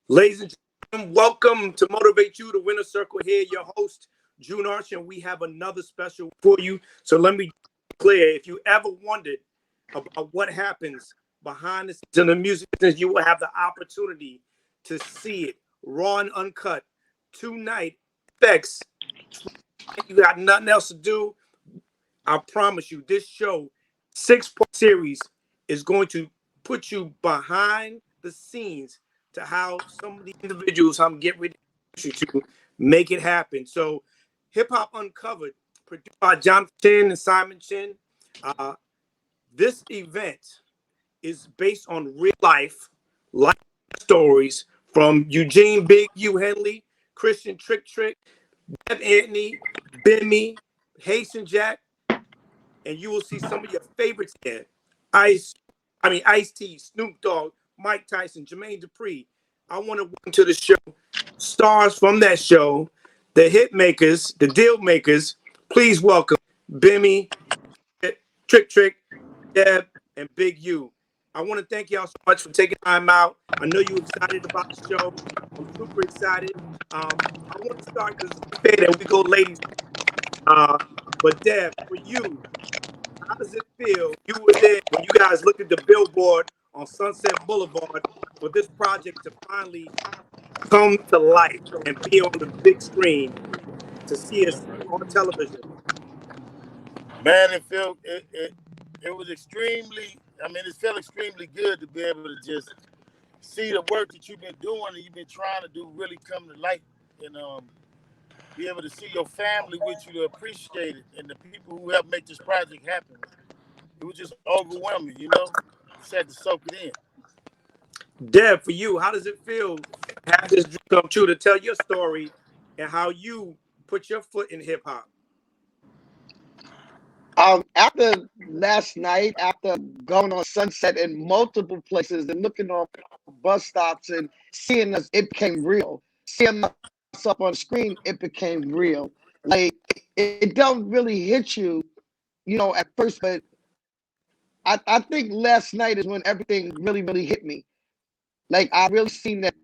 Ladies and gentlemen, welcome to Motivate You to Win a Circle here. Your host, June Arch, and we have another special for you. So let me be clear. If you ever wondered about what happens behind the scenes in the music business, you will have the opportunity to see it raw and uncut tonight. Effects. You got nothing else to do. I promise you, this show, 6-part series, is going to put you behind the scenes to how some of the individuals I'm getting ready to make it happen. So, Hip Hop Uncovered, produced by John Chin and Simon Chin. This event is based on real life stories from Eugene Big U Henley, Christian Trick Trick, Dev Anthony, Bimmy, Haitian Jack, and you will see some of your favorites there. Ice-T, Snoop Dogg, Mike Tyson, Jermaine Dupri. I want to welcome to the show stars from that show, the hit makers, the deal makers. Please welcome Bimmy, Trick Trick, Deb, and Big U. I want to thank y'all so much for taking time out. I know you're excited about the show. I'm super excited. I want to start because it's fair that we go ladies. But Deb, for you, how does it feel? You were there when you guys looked at the billboard on Sunset Boulevard for this project to finally come to life and be on the big screen to see us on television. Man, it was extremely. I mean, it felt extremely good to be able to just see the work that you've been doing and you've been trying to do really come to light, and be able to see your family with you to appreciate it, and the people who helped make this project happen. It was just overwhelming, you know. Just had to soak it in. Deb, for you, how does it feel to have this dream come true, to tell your story and how you put your foot in hip hop? After last night, after going on Sunset in multiple places and looking on bus stops and seeing us, it became real. Seeing myself on the screen, it became real. Like it don't really hit you, at first, but I think last night is when everything really, really hit me. Like I really seen that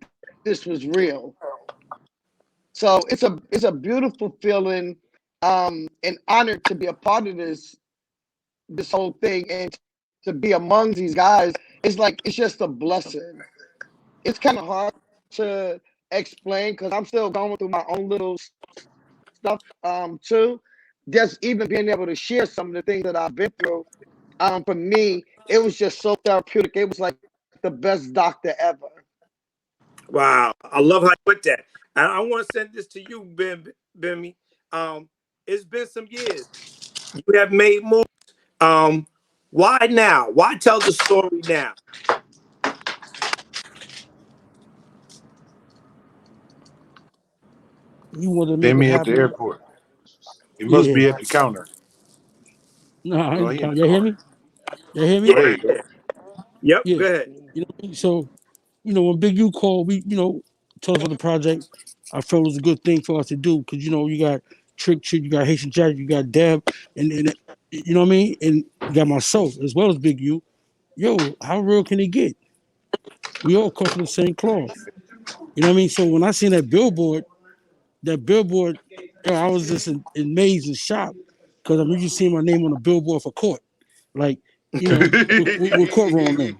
this was real. So it's a beautiful feeling, and honored to be a part of this whole thing and to be among these guys. It's just a blessing. It's kind of hard to explain because I'm still going through my own little stuff too. Just even being able to share some of the things that I've been through. For me, it was just so therapeutic. It was like the best doctor ever. Wow, I love how you put that. And I want to send this to you, Bimmy. It's been some years. You have made moves. Why now? Why tell the story now? You want to make it Bimmy at the happen? airport. He must Yeah. be at the counter. No, I Oh, ain't he in count. the You hear car. me? You hear Yeah, me? Oh, there you go. yeah. Yep, Yeah. go ahead. You know what I mean? So, when Big U called, we, told us for the project, I felt it was a good thing for us to do because, you got Trick Trick, you got Haitian Jack, you got Deb, and you know what I mean? And you got myself as well as Big U. Yo, how real can it get? We all come from the same cloth. You know what I mean? So when I seen that billboard, I was just amazed and shocked because I'm used to seeing my name on a billboard for court, like with courtroom name.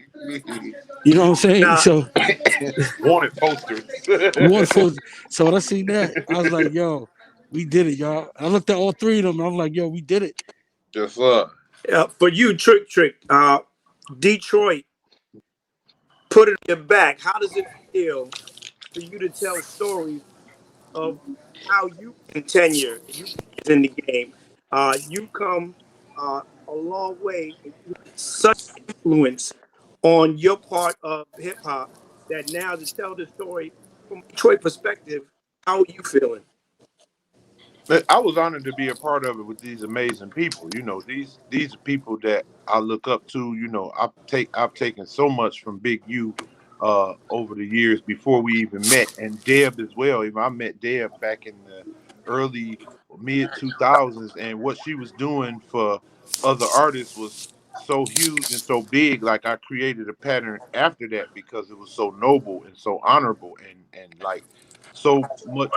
You know what I'm saying? Now, So Wanted posters. one for so when I seen that, I was like, "Yo, we did it, y'all." I looked at all three of them, and I'm like, "Yo, we did it." Yes, sir. for you, Trick Trick, Detroit, put it in your back. How does it feel for you to tell stories of how you can tenure you in the game? You come a long way, and you have such influence on your part of hip hop that now to tell the story from a Detroit perspective, how are you feeling? I was honored to be a part of it with these amazing people. These are people that I look up to. I've taken so much from Big U over the years before we even met, and Deb as well. Even I met Deb back in the early mid 2000s, and what she was doing for other artists was so huge and so big, like I created a pattern after that because it was so noble and so honorable and like so much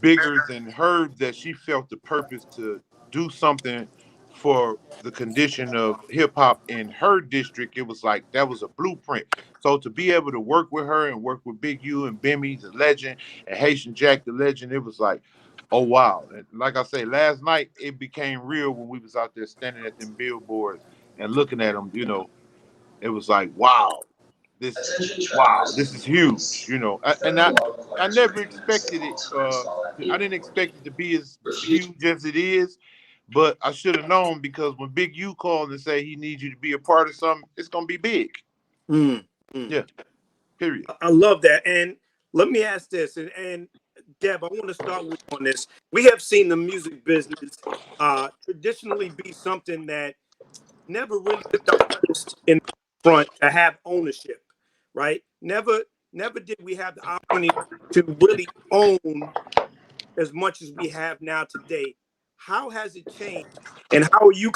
bigger than her, that she felt the purpose to do something for the condition of hip hop in her district. It was like that was a blueprint. So to be able to work with her and work with Big U and Bimmy the legend and Haitian Jack the legend, it was like, oh wow. And like I say, last night it became real when we was out there standing at them billboards and looking at them. It was like, wow, this is huge. I never expected it. I didn't expect it to be as huge as it is, but I should have known, because when Big U called and say he needs you to be a part of something, it's gonna be big. Mm, mm. Yeah. Period. I love that. And let me ask this, and Deb, I want to start with you on this. We have seen the music business traditionally be something that never really put the artist in front to have ownership, right? Never did we have the opportunity to really own as much as we have now today. How has it changed, and how are you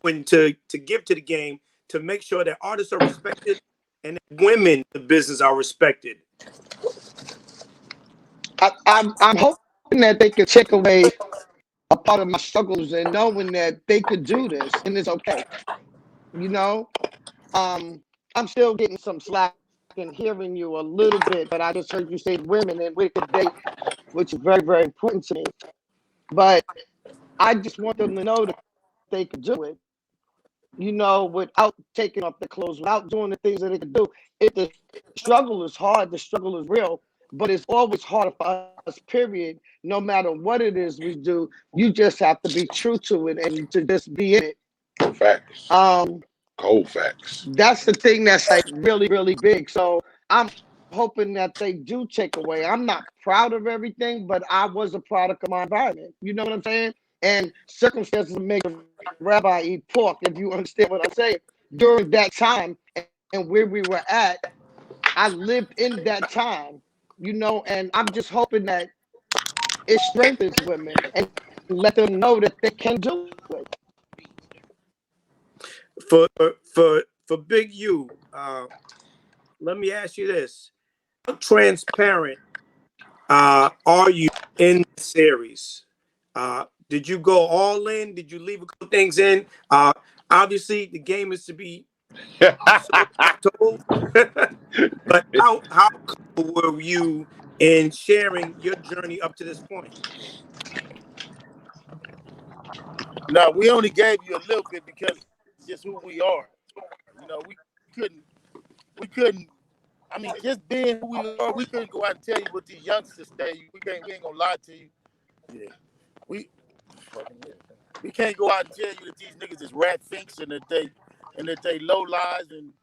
going to give to the game to make sure that artists are respected and that women in the business are respected? I'm hoping that they could take away a part of my struggles and knowing that they could do this and it's okay. You know, I'm still getting some slack and hearing you a little bit, but I just heard you say women and we could date, which is very, very important to me. But I just want them to know that they could do it, without taking off the clothes, without doing the things that they could do. If the struggle is hard, the struggle is real, but it's always harder for us, period. No matter what it is we do, you just have to be true to it and to just be in it. Facts. Um, Cold facts. that's the thing that's like really, really big. So I'm hoping that they do take away. I'm not proud of everything, but I was a product of my environment. You know what I'm saying? And circumstances make a rabbi eat pork, if you understand what I'm saying. During that time and where we were at, I lived in that time, and I'm just hoping that it strengthens women and let them know that they can do it. For Big U, let me ask you this: how transparent are you in the series? Did you go all in? Did you leave a couple things in? Obviously, the game is to be sold, not told. But how comfortable were you in sharing your journey up to this point? No, we only gave you a little bit because it's just who we are. We couldn't. I mean, just being who we are, we couldn't go out and tell you what these youngsters say. We ain't gonna lie to you. Yeah. We we can't go out and tell you that these niggas is rat finks and that they low lies and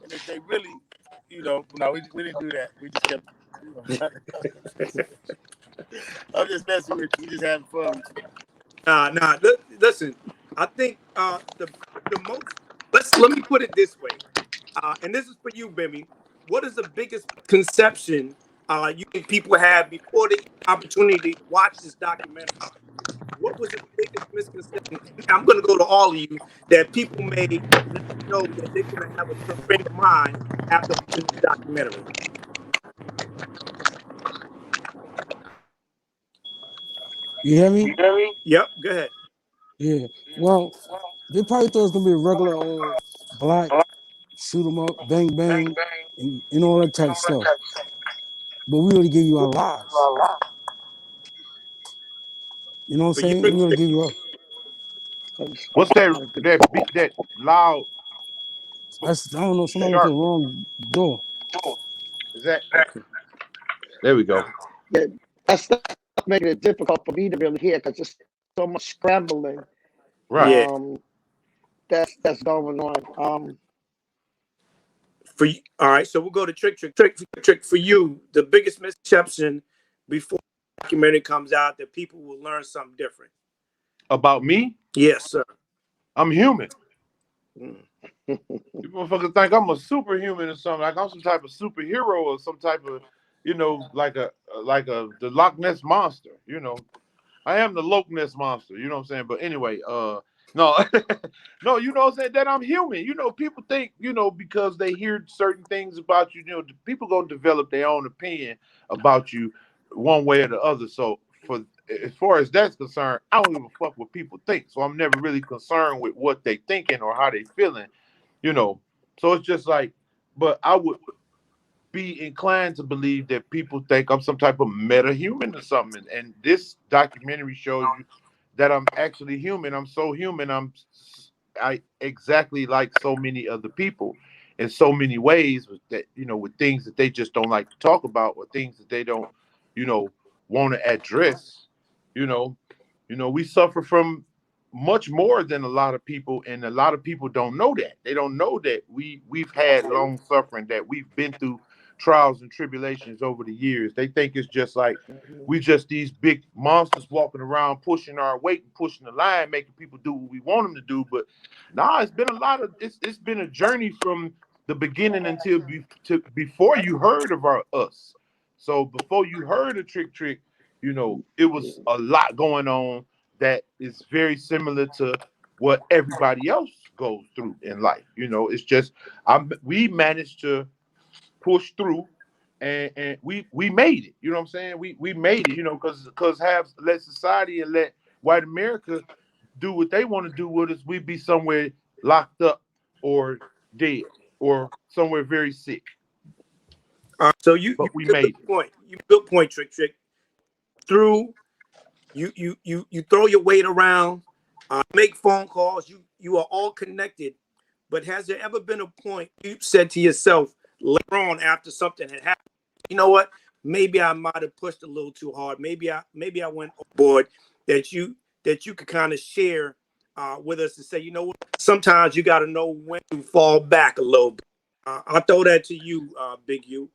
that they really, no, we didn't do that. We just kept. I'm just messing with you. We just having fun with you. Nah. Listen, I think the most. Let me put it this way, and this is for you, Bimmy. What is the biggest conception you think people have before they get the opportunity to watch this documentary? What was the biggest misconception? And I'm going to go to all of you that people may let you know that they're going to have a different frame of mind after watching this documentary. You hear me? Yep, go ahead. Yeah. Well, they probably thought it was gonna be a regular old black shoot 'em up, bang bang, and all that type of stuff. But we really give you our lives. You know what I'm For you, saying? We're gonna give you our. What's that loud? I don't know. Somebody went to Sharp. the wrong door. Is that? There we go. Yeah, that's making it difficult for me to really hear because there's so much scrambling Right. yeah, that's going on. for you. All right, so we'll go to trick for you. The biggest misconception before the documentary comes out that people will learn something different. About me? Yes, sir. I'm human. Mm. You motherfuckers think I'm a superhuman or something. Like I'm some type of superhero or some type of, like the Loch Ness monster. I am the Loch Ness monster. You know what I'm saying? But anyway, No, no, you know what I'm saying? That I'm human. You know, people think, you know, because they hear certain things about you, you know, people gonna develop their own opinion about you one way or the other. So for as far as that's concerned, I don't give a fuck what people think. So I'm never really concerned with what they thinking or how they feeling, you know. So it's just like, but I would be inclined to believe that people think I'm some type of meta human or something. And this documentary shows you that I'm actually human. I'm so human. I exactly like so many other people in so many ways that, you know, with things that they just don't like to talk about or things that they don't, you know, want to address. You know, we suffer from much more than a lot of people, and a lot of people don't know that. They don't know that we've had long suffering, that we've been through trials and tribulations over the years. They think it's just like we just these big monsters walking around pushing our weight and pushing the line, making people do what we want them to do. But nah, it's been a lot of it's been a journey from the beginning until before you heard of us. So before you heard of Trick, you know, it was a lot going on that is very similar to what everybody else goes through in life. You know, it's just we managed to push through, and we made it. You know what I'm saying? We made it. You know, because have let society and let white America do what they want to do with us, we'd be somewhere locked up or dead or somewhere very sick. So you But we built the made it. point. You built point, Trick. Through you throw your weight around, make phone calls. You are all connected. But has there ever been a point you said to yourself later on after something had happened, you know what? Maybe I might have pushed a little too hard. Maybe I went overboard. That you could kind of share with us and say, you know what? Sometimes you got to know when to fall back a little bit. I'll throw that to you, Big U.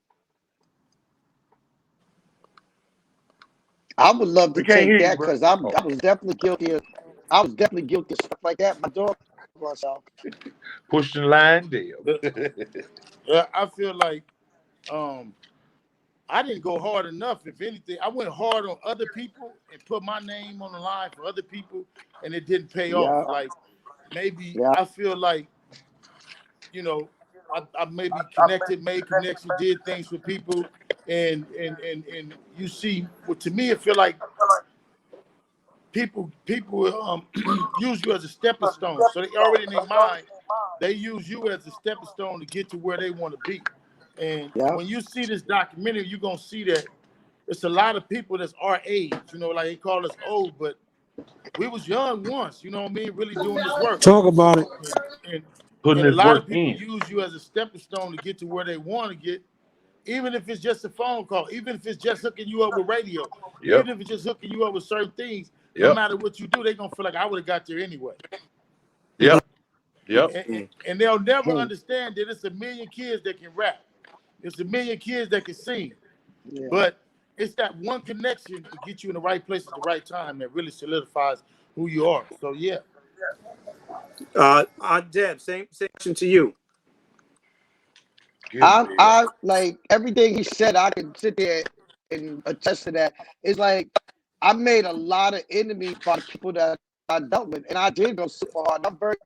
I would love We to can't take hear you, that bro. because I Oh, was definitely guilty of stuff like that. My dog myself. pushing the line, Yeah, damn. yeah, I feel like um, I didn't go hard enough. If anything, I went hard on other people and put my name on the line for other people, and it didn't pay off. Yeah, Like maybe yeah. I feel like, you know, I maybe connected, made connections, did things with people, and you see, well, to me, it feel like people use you as a stepping stone. So they already in their mind, they use you as a stepping stone to get to where they want to be. And Yeah. when you see this documentary, you're gonna see that it's a lot of people that's our age. You know, like they call us old, but we was young once. You know what I mean? Really doing this work. Talk about it. And Putting and a this lot work of people in. use you as a stepping stone to get to where they want to get, even if it's just a phone call, even if it's just hooking you up with radio, Yep. even if it's just hooking you up with certain things. No Yep. matter what you do, they're gonna feel like I would have got there anyway. Yep. Yep. And they'll never understand that it's a million kids that can rap. It's a million kids that can sing. Yeah. But it's that one connection to get you in the right place at the right time that really solidifies who you are. So yeah. Deb, same question to you. Get him, Dale. I like everything he said. I can sit there and attest to that. It's like I made a lot of enemies by the people that I dealt with, and I did go super hard. I'm very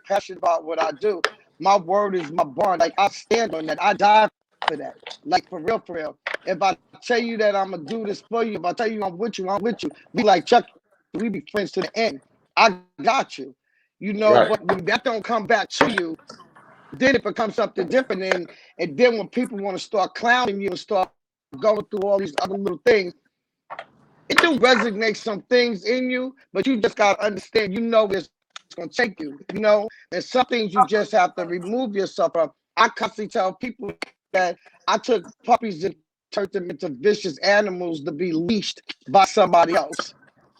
passionate about what I do. My word is my bond. Like I stand on that. I die for that. Like for real, for real. If I tell you that I'm gonna do this for you, if I tell you I'm with you, I'm with you. We like Chuck. We be friends to the end. I got you. You know, Right. but when that don't come back to you, then it becomes something different. And then when people want to start clowning you and start going through all these other little things, it do resonate some things in you, but you just gotta understand, you know where it's gonna take you. You know, there's some things you just have to remove yourself from. I constantly tell people that I took puppies and turned them into vicious animals to be leashed by somebody else.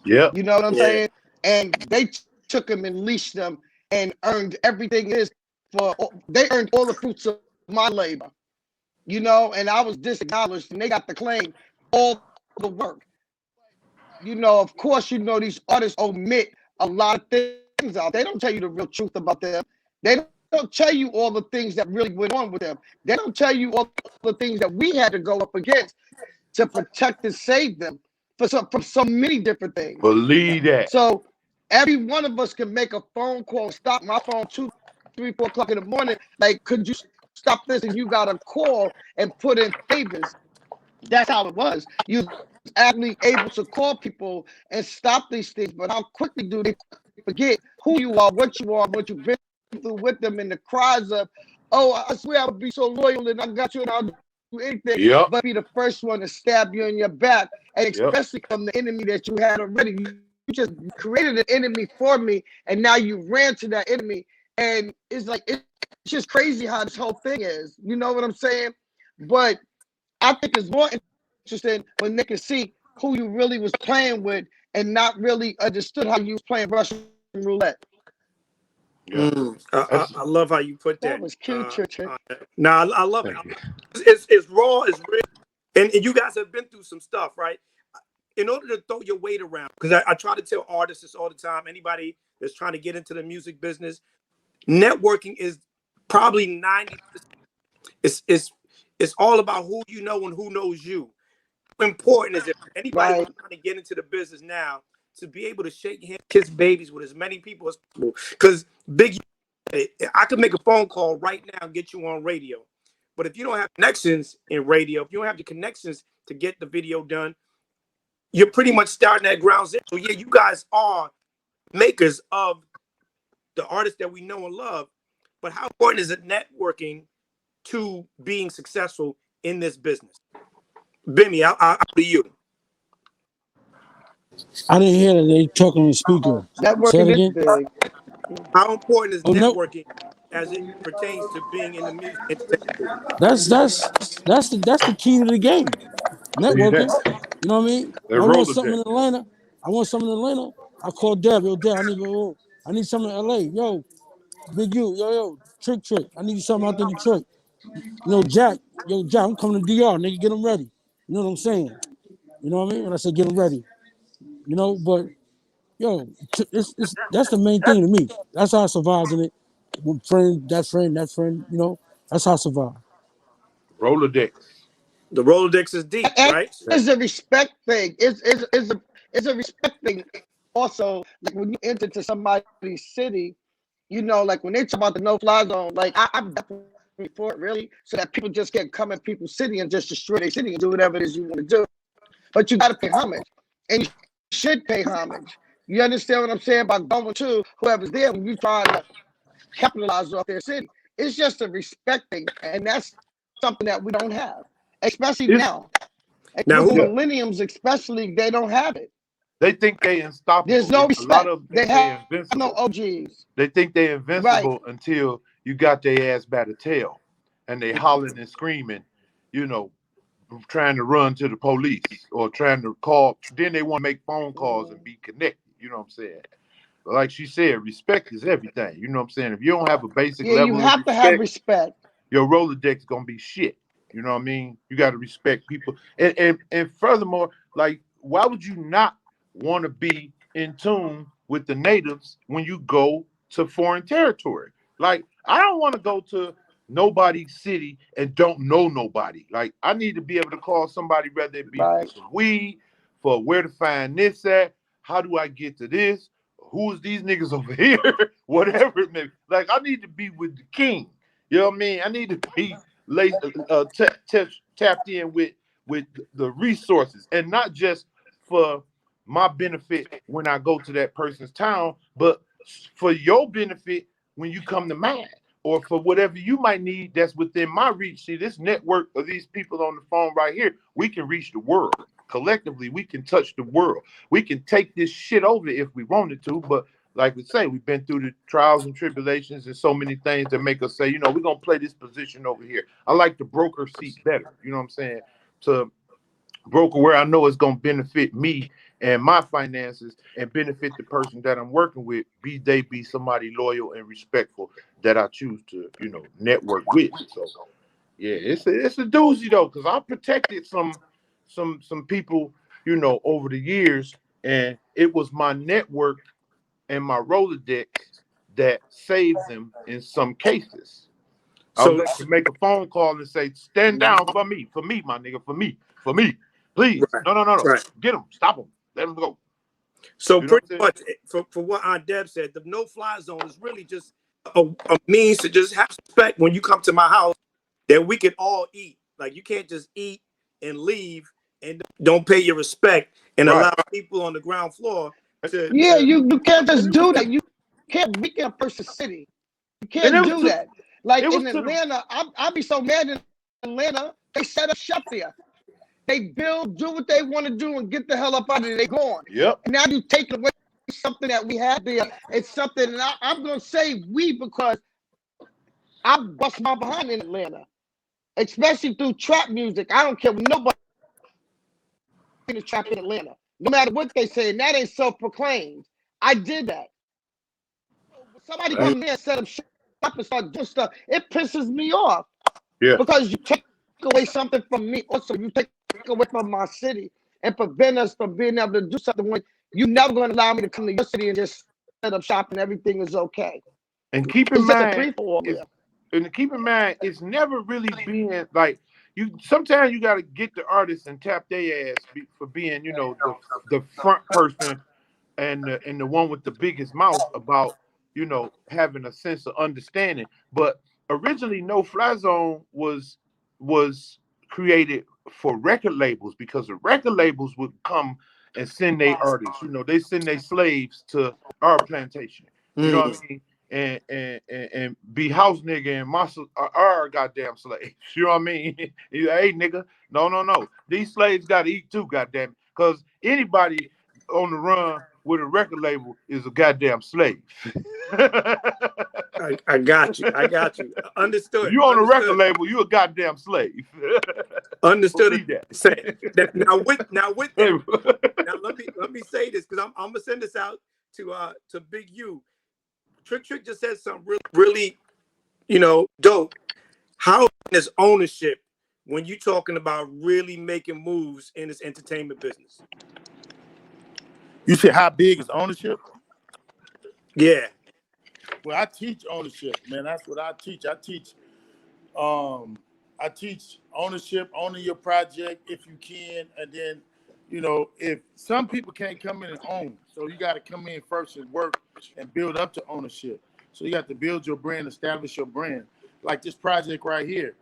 Yep. You know what I'm Yeah. saying? And they took them and leashed them and earned everything it is for. They earned all the fruits of my labor. You know, and I was disacknowledged, and they got to claim all the work. You know, of course, you know these artists omit a lot of things out. They don't tell you the real truth about them. They don't tell you all the things that really went on with them. They don't tell you all the things that we had to go up against to protect and save them from so many different things. Believe that. So Every one of us can make a phone call, stop my phone 2, 3, 4 o'clock in the morning. Like, could you stop this? And you got a call and put in favors. That's how it was. You was actually able to call people and stop these things. But how quickly do they forget who you are, what you've been through with them, and the cries of, oh, I swear I would be so loyal and I got you and I'll do anything, Yep. but be the first one to stab you in your back, and Yep. especially from the enemy that you had already. You just created an enemy for me, and now you ran to that enemy, and it's like it's just crazy how this whole thing is. You know what I'm saying? But I think it's more interesting when they can see who you really was playing with and not really understood how you was playing Russian roulette. Yeah. I love how you put That that. was cute, Trick. Now I love it. Thank you. It's raw, it's real, and you guys have been through some stuff, right? In order to throw your weight around, because I try to tell artists this all the time, anybody that's trying to get into the music business, networking is probably 90%. It's all about who you know and who knows you. How important is it for anybody Right. who's trying to get into the business now to be able to shake hands, kiss babies with as many people as possible? Because Big, I could make a phone call right now and get you on radio. But if you don't have connections in radio, if you don't have the connections to get the video done, you're pretty much starting at ground zero. So yeah, you guys are makers of the artists that we know and love. But how important is it networking to being successful in this business? Bimmy, I'll to you. I didn't hear that they talking on the speaker. Say it Networking is again. big. How important is Oh no, networking as it pertains to being in the music entertainment business? that's the key to the game. See that? Networking. You know what I mean? That When I want something Rolodex. in Atlanta, I call Deb. Yo, Deb, I need something in LA. Yo, Big U, yo, Trick. I need something out there in Detroit. Jack, I'm coming to DR, nigga, get them ready. You know what I'm saying? You know what I mean? When I say get them ready, but yo, that's the main thing to me. That's how I survived in it. With that friend, that's how I survived. Rolodex. The Rolodex is deep, And right? it's a respect thing. It's a respect thing. Also, like when you enter to somebody's city, like when they talk about the no-fly zone, like I'm definitely for it, really, so that people just can't come in people's city and just destroy their city and do whatever it is you want to do. But you got to pay homage, and you should pay homage. You understand what I'm saying? By going to whoever's there when you trying to capitalize off their city. It's just a respect thing, and that's something that we don't have, especially It's, now. Now, With the yeah. millenniums, especially, they don't have it. They think they There's unstoppable. no A lot respect. of them They think they have no invincible. OGs. They think they Right. invincible until you got their ass by the tail, and they hollering and screaming, you know, trying to run to the police or trying to call. Then they want to make phone calls and be connected. You know what I'm saying? Like she said, respect is everything. You know what I'm saying? If you don't have a basic Yeah, you level of have to have respect, respect. your Rolodex gonna be shit. You know what I mean? You got to respect people, and furthermore, like, why would you not want to be in tune with the natives when you go to foreign territory? Like, I don't want to go to nobody's city and don't know nobody. Like, I need to be able to call somebody, whether it be for Right. some weed, for where to find this at, how do I get to this, who's these niggas over here, whatever it may be. Like, I need to be with the king. You know what I mean? I need to be tapped in with the resources, and not just for my benefit when I go to that person's town, but for your benefit when you come to mine, or for whatever you might need that's within my reach. See, this network of these people on the phone right here, we can reach the world. Collectively, we can touch the world. We can take this shit over if we wanted to, but like we say, we've been through the trials and tribulations and so many things that make us say, we're going to play this position over here. I like the broker seat better, you know what I'm saying? To broker where I know it's going to benefit me and my finances and benefit the person that I'm working with, they be somebody loyal and respectful that I choose to, network with. So, yeah, it's a doozy, though, because I protected some people, over the years, and it was my network and my Rolodex that saved them in some cases. I was so able to make a phone call and say, stand down for me, my nigga, for me, please. right, No. right. Get them, stop them, let them go. So You know pretty what I'm much for what Aunt Deb said, the no-fly zone is really just a means to just have respect when you come to my house that we can all eat. Like you can't just eat and leave and don't pay your respect and saying? allow Right. people on the ground floor to. Yeah, you can't And just it was do to, that. You can't weaken a person's city. You and can't do that. it Like was in to the Atlanta, I'd be so mad in Atlanta. They set up shop there. They build, do what they want to do, and get the hell up out of there. They gone. yep. And now you take away something that we had there. It's something, and I'm gonna say we because I bust my behind in Atlanta, especially through trap music. I don't care what nobody in the trap in Atlanta. No matter what they say, and that ain't self-proclaimed. I did that. When somebody That's, come there and set up shop and start doing stuff, it pisses me off yeah. because you take away something from me. Also, you take away from my city and prevent us from being able to do something when you never going to allow me to come to your city and just set up shop and everything is okay. And keep in It's just a mind, free for all it's there. and keep in mind, it's never really being like you. Sometimes you got to get the artist and tap their ass for being, the front person and the one with the biggest mouth about, having a sense of understanding. But originally, No Fly Zone was created for record labels because the record labels would come and send their artists. They send their slaves to our plantation. You know what I mean? And be house nigga and muscle our goddamn slaves. You know what I mean? Hey nigga, no. These slaves gotta eat too, goddamn it. Cause anybody on the run with a record label is a goddamn slave. I got you. I got you. If Understood. you on a record Understood. label, you a goddamn slave. Understood. Believe that. Say that now with that. Now let me say this because I'm gonna send this out to Big U. Trick just said something really dope. How is ownership when you talking about really making moves in this entertainment business? You said how big is ownership? Yeah. Well, I teach ownership, man. That's what I teach. I teach ownership, owning your project if you can, and then, if some people can't come in and own, so you got to come in first and work and build up to ownership. So you have to build your brand, establish your brand. Like this project right here,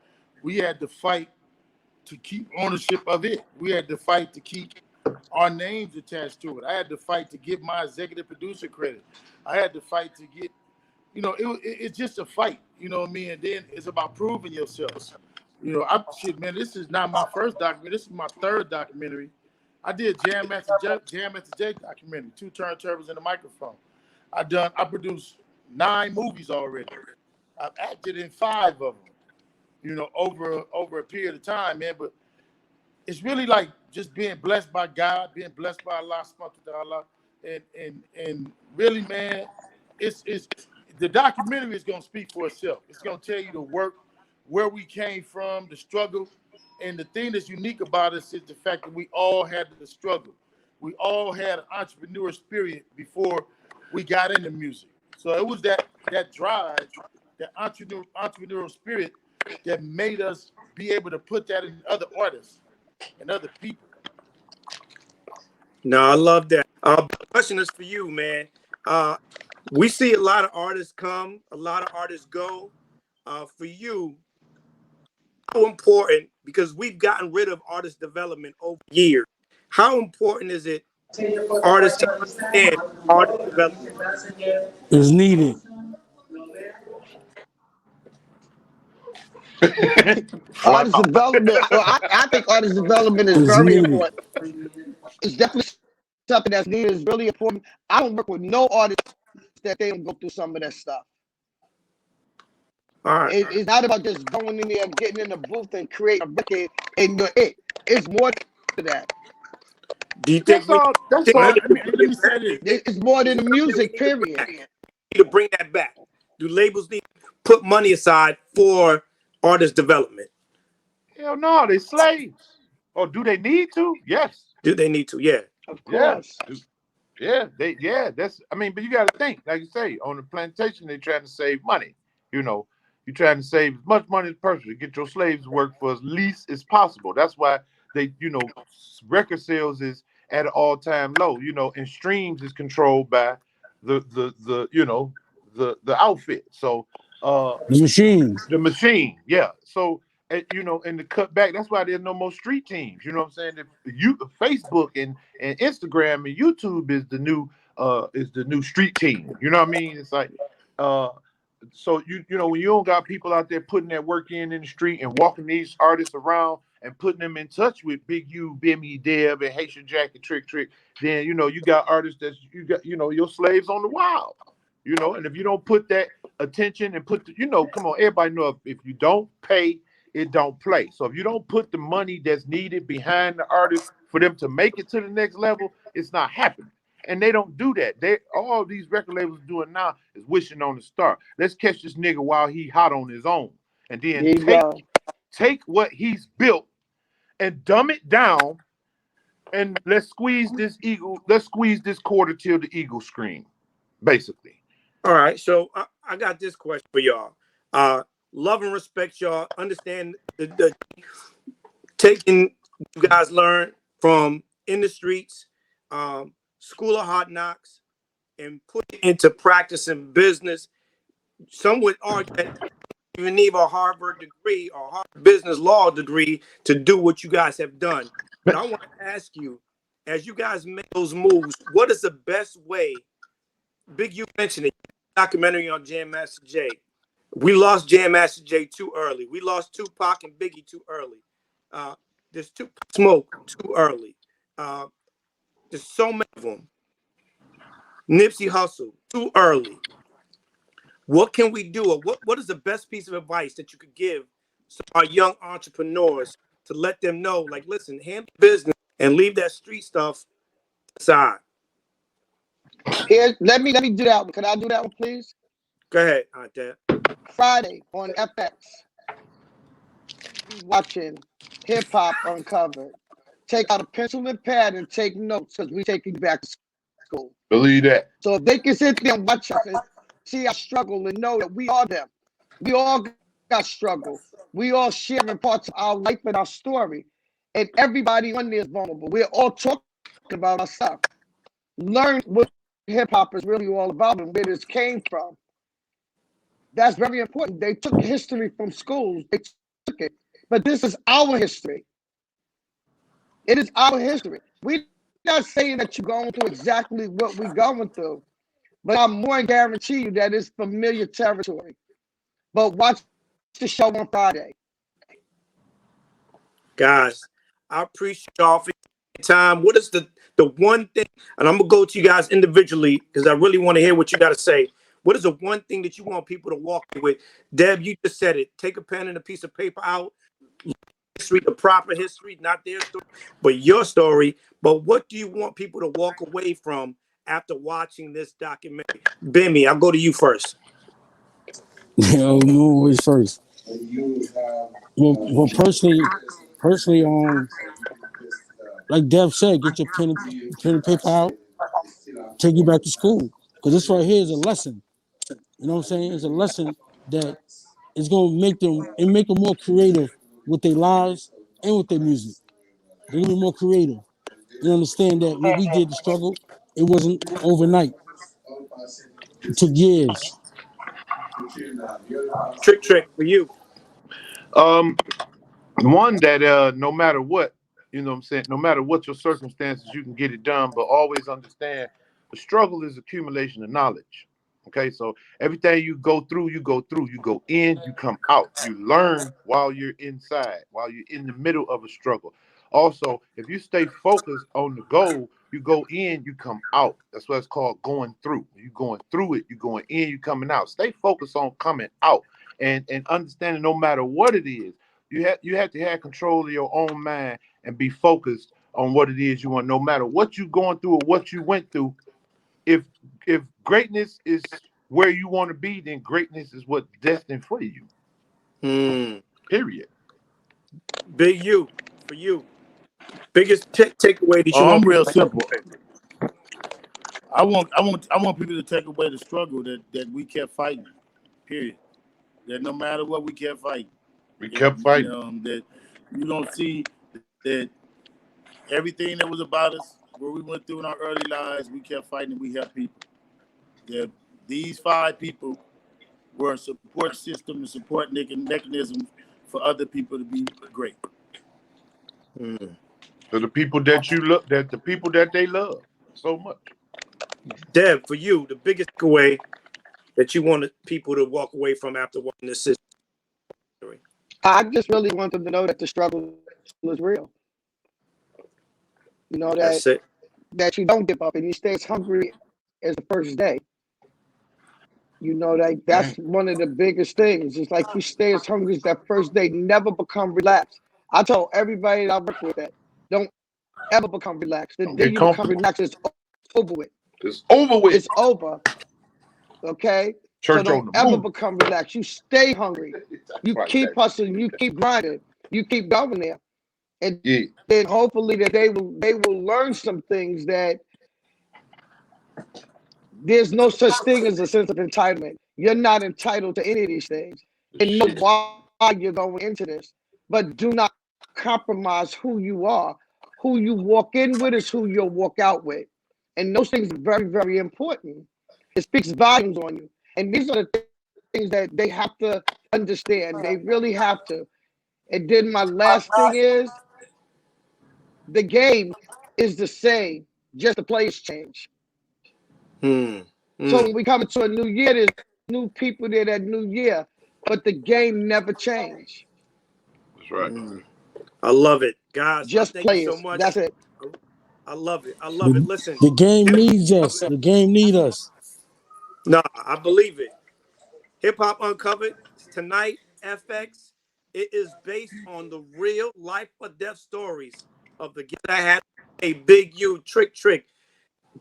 we had to fight to keep ownership of it. We had to fight to keep our names attached to it. I had to fight to get my executive producer credit. I had to fight to get, it's just a fight, you know what I mean? And then it's about proving yourself. Man, this is not my first documentary. This is my third documentary. I did Jam Master J documentary, 2 turntables and a microphone. I produced 9 movies already. I've acted in 5 of them, over a period of time, man. But it's really like just being blessed by God, being blessed by Allah subhanahu wa ta'ala. And really, man, it's the documentary is gonna speak for itself. It's gonna tell you the work, where we came from, the struggle. And the thing that's unique about us is the fact that we all had the struggle. We all had an entrepreneur spirit before we got into music. So it was that drive, that entrepreneurial spirit that made us be able to put that in other artists and other people. No, I love that. The question is for you, man. We see a lot of artists come, a lot of artists go. For you, how important, because we've gotten rid of artist development over years, how important is it for artists to understand artist development? Is needed. Wow. Artist development. Well, I think artist development is Is very needed. important. It's definitely something that's needed. Is really important. I don't work with no artist that they don't go through some of that stuff. All right. It's not about just going in there, getting in the booth, and creating a record, and you're it. It's more to that. Do you think we That's think all. we Let me say need this. It's more than the music. Period. to bring that back? Do labels need to put money aside for artist development? Hell no, they slaves. Or do they need to? Yes. Do they need to? Yeah. Of Yeah. course. That's but you gotta think, like you say, on the plantation they're trying to save money. You're trying to save as much money as possible to get your slaves to work for as least as possible. That's why record sales is at an all-time low, and streams is controlled by the the outfit. So The machine. the machine, yeah. So and to cut back, that's why there's no more street teams. You know what I'm saying? If Facebook and Instagram and YouTube is the new street team. You know what I mean? It's like so when you don't got people out there putting that work in the street and walking these artists around and putting them in touch with Big U, Bimmy, Deb, and Haitian Jack and Trick, then you got artists that you got your slaves on the wild. And if you don't put that attention and put come on, everybody know if you don't pay, it don't play. So if you don't put the money that's needed behind the artist for them to make it to the next level, it's not happening. And they don't do that. All these record labels doing now is wishing on the star. Let's catch this nigga while he hot on his own, and then take what he's built and dumb it down, and let's squeeze this quarter till the eagle scream, basically. All right, so I got this question for y'all. Love and respect y'all. Understand the taking you guys learn from in the streets, School of Hard Knocks, and put it into practice in business. Some would argue that you need a Harvard degree or Harvard business law degree to do what you guys have done. But I want to ask you, as you guys make those moves, what is the best way? Big U mentioned it. Documentary on Jam Master Jay. We lost Jam Master Jay too early. We lost Tupac and Biggie too early. There's Tupac Smoke too early. There's so many of them. Nipsey Hussle too early. What can we do? Or what is the best piece of advice that you could give our young entrepreneurs to let them know, like, listen, handle business and leave that street stuff aside? Here, let me do that one. Can I do that one, please? Go ahead, Aunt Deb. Friday on FX. Watching Hip Hop Uncovered. Take out a pencil and pad and take notes because we taking back to school. Believe that. So if they can sit there and watch us and see our struggle and know that we are them. We all got struggle. We all sharing parts of our life and our story. And everybody on there is vulnerable. We're all talking about our stuff. Learn what hip hop is really all about and where this came from. That's very important. They took history from schools. They took it. But this is our history. It is our history. We're not saying that you're going through exactly what we're going through, but I'm more guarantee you that it's familiar territory. But watch the show on Friday. Guys, I appreciate y'all for your time. What is the one thing, and I'm going to go to you guys individually because I really want to hear what you got to say. What is the one thing that you want people to walk with? Deb, you just said it. Take a pen and a piece of paper out. History, the proper history, not their story, but your story. But what do you want people to walk away from after watching this documentary? Bimmy, I'll go to you first. Always first. Well, personally, like Dev said, get your pen and paper out. Take you back to school because this right here is a lesson. You know what I'm saying? It's a lesson that is gonna make them more creative with their lives and with their music. They're gonna be more creative. You understand that what we did to struggle, it wasn't overnight. It took years. Trick for you. One that no matter what, you know what I'm saying, no matter what your circumstances, you can get it done, but always understand the struggle is accumulation of knowledge. Okay, so everything you go through, you go in, you come out. You learn while you're inside, while you're in the middle of a struggle. Also, if you stay focused on the goal, you go in, you come out. That's what it's called going through. You're going through it, you're going in, you're coming out. Stay focused on coming out and understanding no matter what it is, you have to have control of your own mind and be focused on what it is you want. No matter what you're going through or what you went through, if greatness is where you want to be, then greatness is what's destined for you. Period. Big U for you. Biggest takeaway that you want. I'm real simple. I want people to take away the struggle that we kept fighting. Period. That no matter what, we kept fighting. We kept fighting. That you don't see that everything that was about us what we went through in our early lives, we kept fighting. We helped people. These 5 people were a support system and support mechanism for other people to be great. So the people that you look, that the people that they love so much. Dev, for you, the biggest takeaway that you wanted people to walk away from after watching this story? I just really want them to know that the struggle is real. You know, That's it. that you don't give up and you stay as hungry as the first day. You know, that's one of the biggest things. It's like you stay as hungry as that first day, never become relaxed. I told everybody that I work with that don't ever become relaxed. The day you become relaxed, it's over with. It's over with. It's over. Okay? Church so on don't the ever move. become relaxed. You stay hungry. You Like keep that. hustling. You keep grinding. You keep going there. And Yeah. then hopefully that they will learn some things that there's no such thing as a sense of entitlement. You're not entitled to any of these things. And know why you're going into this. But do not compromise who you are. Who you walk in with is who you'll walk out with. And those things are very, very important. It speaks volumes on you. And these are the things that they have to understand. They really have to. And then my last thing is the game is the same, just the players change. So when we come into a new year, there's new people there that new year, but the game never changed. That's right. I love it, guys. Just Thank you so players. much. That's it. I love it. I love it. Listen, The game needs us. The game need us. no, I believe it. Hip Hop Uncovered tonight, FX. It is based on the real life or death stories of the guests I had. A Big U, Trick,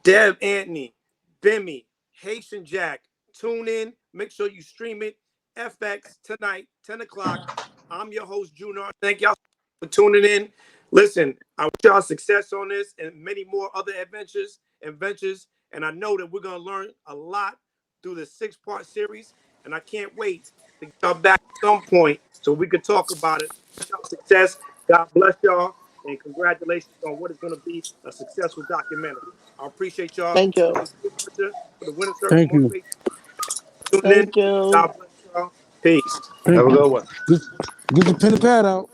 Dev Anthony, Bimmy, Haitian Jack. Tune in. Make sure you stream it. FX tonight, 10 o'clock. I'm your host, Junior. Thank y'all for tuning in. Listen, I wish y'all success on this and many more other adventures and ventures. And I know that we're going to learn a lot through the 6-part series. And I can't wait to get y'all back at some point so we could talk about it. Wish y'all success. God bless y'all. And congratulations on what is going to be a successful documentary. I appreciate y'all. Thank you. This is Steve Archer for the Winner Circle Thank you. Motivation. Tune in. Thank you. God bless y'all. Peace. Thank Have a you. good one. Get your pen and pad out.